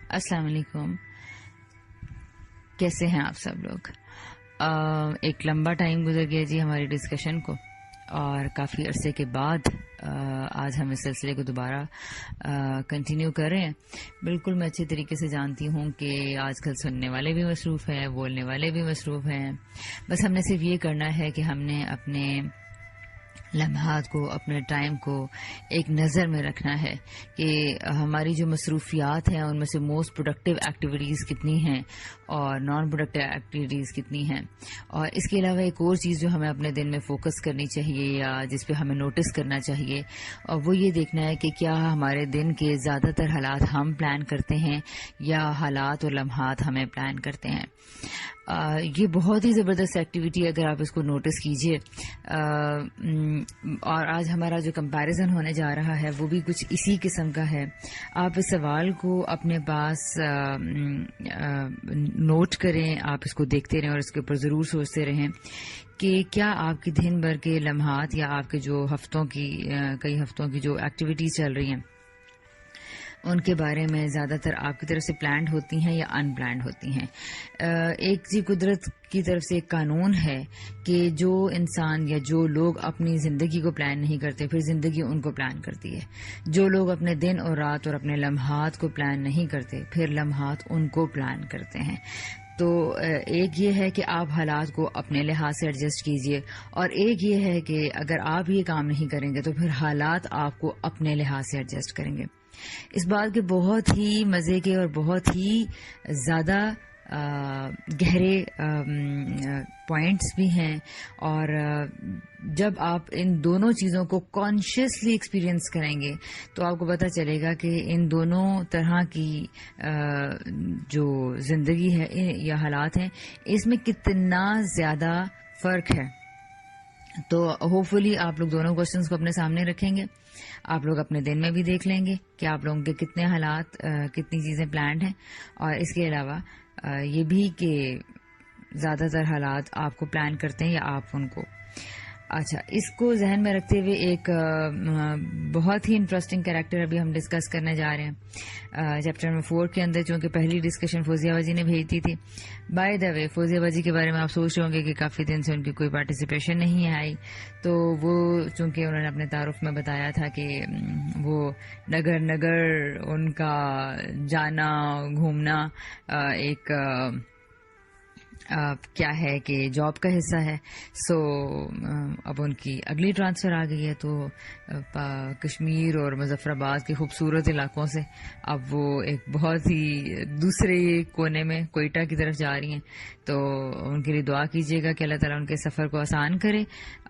السلام علیکم. کیسے ہیں آپ سب لوگ؟ ایک لمبا ٹائم گزر گیا جی ہماری ڈسکشن کو، اور کافی عرصے کے بعد آج ہم اس سلسلے کو دوبارہ کنٹینیو کر رہے ہیں. بالکل میں اچھے طریقے سے جانتی ہوں کہ آج کل سننے والے بھی مصروف ہیں، بولنے والے بھی مصروف ہیں. بس ہم نے صرف یہ کرنا ہے کہ ہم نے اپنے لمحات کو، اپنے ٹائم کو ایک نظر میں رکھنا ہے کہ ہماری جو مصروفیات ہیں ان میں سے موسٹ پروڈکٹیو ایکٹیویٹیز کتنی ہیں اور نان پروڈکٹیو ایکٹیویٹیز کتنی ہیں. اور اس کے علاوہ ایک اور چیز جو ہمیں اپنے دن میں فوکس کرنی چاہیے یا جس پہ ہمیں نوٹس کرنا چاہیے، اور وہ یہ دیکھنا ہے کہ کیا ہمارے دن کے زیادہ تر حالات ہم پلان کرتے ہیں یا حالات اور لمحات ہمیں پلان کرتے ہیں. یہ بہت ہی زبردست ایکٹیویٹی ہے اگر آپ اس کو نوٹس کیجئے. اور آج ہمارا جو کمپیریزن ہونے جا رہا ہے وہ بھی کچھ اسی قسم کا ہے. آپ اس سوال کو اپنے پاس نوٹ کریں، آپ اس کو دیکھتے رہیں اور اس کے اوپر ضرور سوچتے رہیں کہ کیا آپ کے دن بھر کے لمحات یا آپ کے جو کئی ہفتوں کی جو ایکٹیویٹیز چل رہی ہیں ان کے بارے میں زیادہ تر آپ کی طرف سے پلانڈ ہوتی ہیں یا ان پلانڈ ہوتی ہیں. ایک قدرت کی طرف سے ایک قانون ہے کہ جو انسان یا جو لوگ اپنی زندگی کو پلان نہیں کرتے پھر زندگی ان کو پلان کرتی ہے. جو لوگ اپنے دن اور رات اور اپنے لمحات کو پلان نہیں کرتے پھر لمحات ان کو پلان کرتے ہیں. تو ایک یہ ہے کہ آپ حالات کو اپنے لحاظ سے ایڈجسٹ کیجئے، اور ایک یہ ہے کہ اگر آپ یہ کام نہیں کریں گے تو پھر حالات آپ کو اپنے لحاظ سے ایڈجسٹ کریں گے. اس بات کے بہت ہی مزے کے اور بہت ہی زیادہ گہرے پوائنٹس بھی ہیں، اور جب آپ ان دونوں چیزوں کو کانشیسلی ایکسپیرئنس کریں گے تو آپ کو پتہ چلے گا کہ ان دونوں طرح کی جو زندگی ہے یا حالات ہیں اس میں کتنا زیادہ فرق ہے. تو ہوپ فلی آپ لوگ دونوں کوشچنس کو اپنے سامنے رکھیں گے. آپ لوگ اپنے دن میں بھی دیکھ لیں گے کہ آپ لوگوں کے کتنے حالات، کتنی چیزیں پلانڈ ہیں، اور اس کے علاوہ یہ بھی کہ زیادہ تر حالات آپ کو پلان کرتے ہیں یا آپ ان کو. اچھا، اس کو ذہن میں رکھتے ہوئے ایک بہت ہی انٹرسٹنگ کریکٹر ابھی ہم ڈسکس کرنے جا رہے ہیں چیپٹر نمبر 4 کے اندر، چونکہ پہلی ڈسکشن فوزیہ باجی نے بھیجی تھی. بائی دا وے فوزیہ باجی کے بارے میں آپ سوچ رہے ہوں گے کہ کافی دن سے ان کی کوئی پارٹیسپیشن نہیں آئی، تو وہ چونکہ انہوں نے اپنے تعارف میں بتایا تھا کہ وہ نگر نگر ان کا جانا گھومنا ایک کیا ہے کہ جاب کا حصہ ہے. سو اب ان کی اگلی ٹرانسفر آ گئی ہے، تو کشمیر اور مظفر آباد کے خوبصورت علاقوں سے اب وہ ایک بہت ہی دوسرے کونے میں کوئٹہ کی طرف جا رہی ہیں. تو ان کے لیے دعا کیجیے گا کہ اللہ تعالیٰ ان کے سفر کو آسان کرے،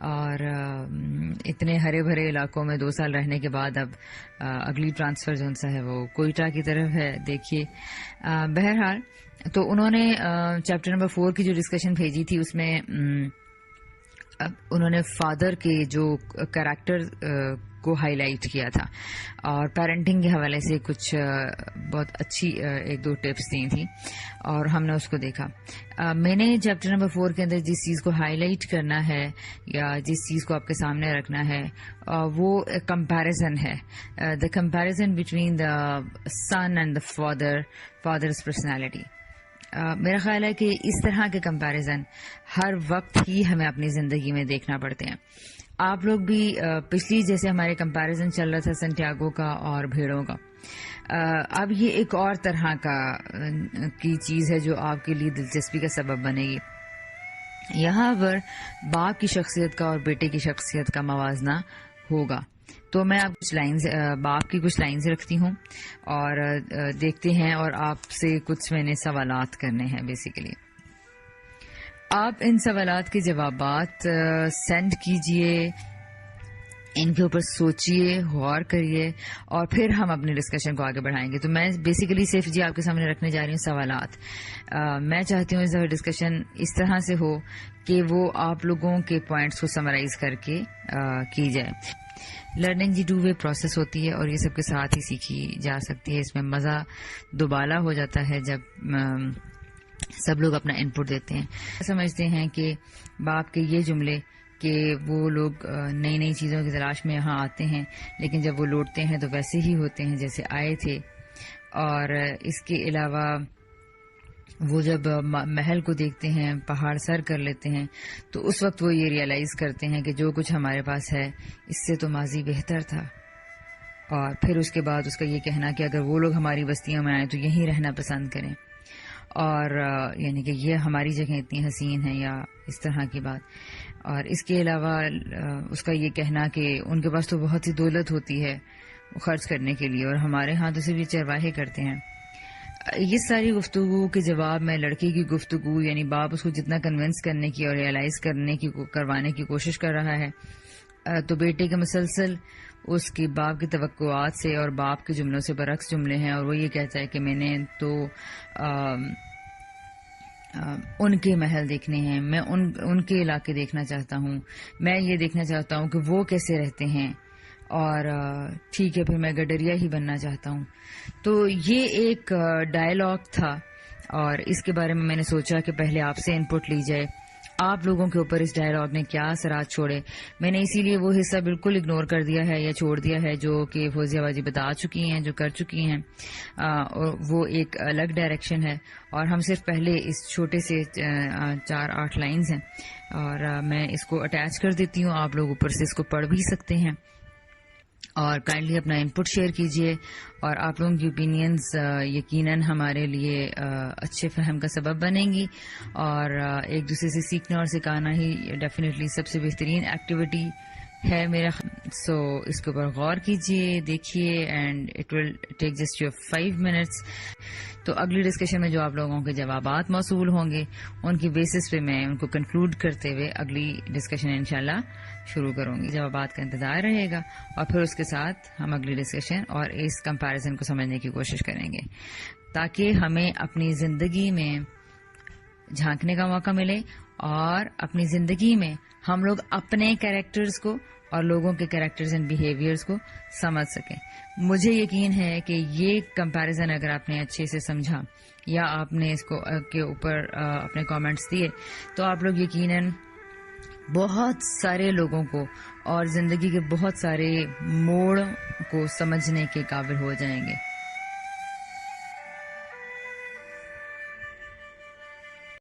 اور اتنے ہرے بھرے علاقوں میں 2 سال رہنے کے بعد اب اگلی ٹرانسفر جو ان سے ہے وہ کوئٹہ کی طرف ہے. دیکھیے، بہرحال تو انہوں نے چیپٹر نمبر 4 کی جو ڈسکشن بھیجی تھی اس میں انہوں نے فادر کے جو کریکٹر کو ہائی لائٹ کیا تھا، اور پیرنٹنگ کے حوالے سے کچھ بہت اچھی 1-2 ٹپس دی تھیں، اور ہم نے اس کو دیکھا. میں نے چیپٹر نمبر 4 کے اندر جس چیز کو ہائی لائٹ کرنا ہے یا جس چیز کو آپ کے سامنے رکھنا ہے وہ کمپیریزن ہے. The comparison between the sun and the father's personality. میرا خیال ہے کہ اس طرح کے کمپیریزن ہر وقت ہی ہمیں اپنی زندگی میں دیکھنا پڑتے ہیں. آپ لوگ بھی پچھلی جیسے ہمارے کمپیریزن چل رہا تھا سنٹیاگو کا اور بھیڑوں کا، اب یہ ایک اور طرح کی چیز ہے جو آپ کے لیے دلچسپی کا سبب بنے گی. یہاں پر باپ کی شخصیت کا اور بیٹے کی شخصیت کا موازنہ ہوگا. تو میں آپ باپ کی کچھ لائنز رکھتی ہوں اور دیکھتے ہیں، اور آپ سے کچھ میں نے سوالات کرنے ہیں. بیسیکلی آپ ان سوالات کے جوابات سینڈ کیجئے، ان کے اوپر سوچئے، غور کریے، اور پھر ہم اپنی ڈسکشن کو آگے بڑھائیں گے. تو میں بیسیکلی صرف آپ کے سامنے رکھنے جا رہی ہوں سوالات. میں چاہتی ہوں اس دفعہ ڈسکشن اس طرح سے ہو کہ وہ آپ لوگوں کے پوائنٹس کو سمرائز کر کے کی جائے. لرننگ جی 2 وے پروسیس ہوتی ہے، اور یہ سب کے ساتھ ہی سیکھی جا سکتی ہے. اس میں مزہ دوبالا ہو جاتا ہے جب سب لوگ اپنا انپٹ دیتے ہیں. سمجھتے ہیں کہ باپ کے یہ جملے کہ وہ لوگ نئی چیزوں کی تلاش میں یہاں آتے ہیں، لیکن جب وہ لوٹتے ہیں تو ویسے ہی ہوتے ہیں جیسے آئے تھے. اور اس کے علاوہ وہ جب محل کو دیکھتے ہیں، پہاڑ سر کر لیتے ہیں، تو اس وقت وہ یہ ریئلائز کرتے ہیں کہ جو کچھ ہمارے پاس ہے اس سے تو ماضی بہتر تھا. اور پھر اس کے بعد اس کا یہ کہنا کہ اگر وہ لوگ ہماری بستیوں میں آئیں تو یہیں رہنا پسند کریں، اور یعنی کہ یہ ہماری جگہ اتنی حسین ہے، یا اس طرح کی بات. اور اس کے علاوہ اس کا یہ کہنا کہ ان کے پاس تو بہت سی دولت ہوتی ہے خرچ کرنے کے لیے، اور ہمارے ہاں تو صرف یہ چرواہے کرتے ہیں. یہ ساری گفتگو کے جواب میں لڑکی کی گفتگو، یعنی باپ اس کو جتنا کنونس کرنے کی اور ریئلائز کروانے کی کوشش کر رہا ہے، تو بیٹے کے مسلسل اس کی باپ کی توقعات سے اور باپ کے جملوں سے برعکس جملے ہیں. اور وہ یہ کہتا ہے کہ میں نے تو ان کے محل دیکھنے ہیں، میں ان کے علاقے دیکھنا چاہتا ہوں، میں یہ دیکھنا چاہتا ہوں کہ وہ کیسے رہتے ہیں، اور ٹھیک ہے پھر میں گڈریا ہی بننا چاہتا ہوں. تو یہ ایک ڈائلاگ تھا، اور اس کے بارے میں میں نے سوچا کہ پہلے آپ سے انپٹ لی جائے. آپ لوگوں کے اوپر اس ڈائلاگ نے کیا اثرات چھوڑے؟ میں نے اسی لیے وہ حصہ بالکل اگنور کر دیا ہے یا چھوڑ دیا ہے جو کہ فوزیہ باجی بتا چکی ہیں، جو کر چکی ہیں، اور وہ ایک الگ ڈائریکشن ہے. اور ہم صرف پہلے اس چھوٹے سے 4-8 لائنز ہیں، اور میں اس کو اٹیچ کر دیتی ہوں. آپ لوگ اوپر سے اس کو پڑھ بھی سکتے ہیں، اور کائنڈلی اپنا انپٹ شیئر کیجئے. اور آپ لوگوں کی اوپینینز یقیناً ہمارے لیے اچھے فہم کا سبب بنیں گی، اور ایک دوسرے سے سیکھنا اور سکھانا ہی ڈیفینیٹلی سب سے بہترین ایکٹیویٹی ہے میرا. سو اس کے اوپر غور کیجئے، دیکھیے، and it will take just your 5 minutes. تو اگلی ڈسکشن میں جو آپ لوگوں کے جوابات موصول ہوں گے ان کی بیسس پہ میں ان کو کنکلوڈ کرتے ہوئے اگلی ڈسکشن انشاءاللہ شروع کروں گی. جوابات کا انتظار رہے گا، اور پھر اس کے ساتھ ہم اگلی ڈسکشن اور اس کمپیریزن کو سمجھنے کی کوشش کریں گے، تاکہ ہمیں اپنی زندگی میں جھانکنے کا موقع ملے، اور اپنی زندگی میں ہم لوگ اپنے کیریکٹرز کو اور لوگوں کے کیریکٹرز اینڈ بیہیویئرز کو سمجھ سکیں. مجھے یقین ہے کہ یہ کمپیریزن اگر آپ نے اچھے سے سمجھا، یا آپ نے اس کو کے اوپر اپنے کامنٹس دیے، تو آپ لوگ یقیناً بہت سارے لوگوں کو اور زندگی کے بہت سارے موڑ کو سمجھنے کے قابل ہو جائیں گے.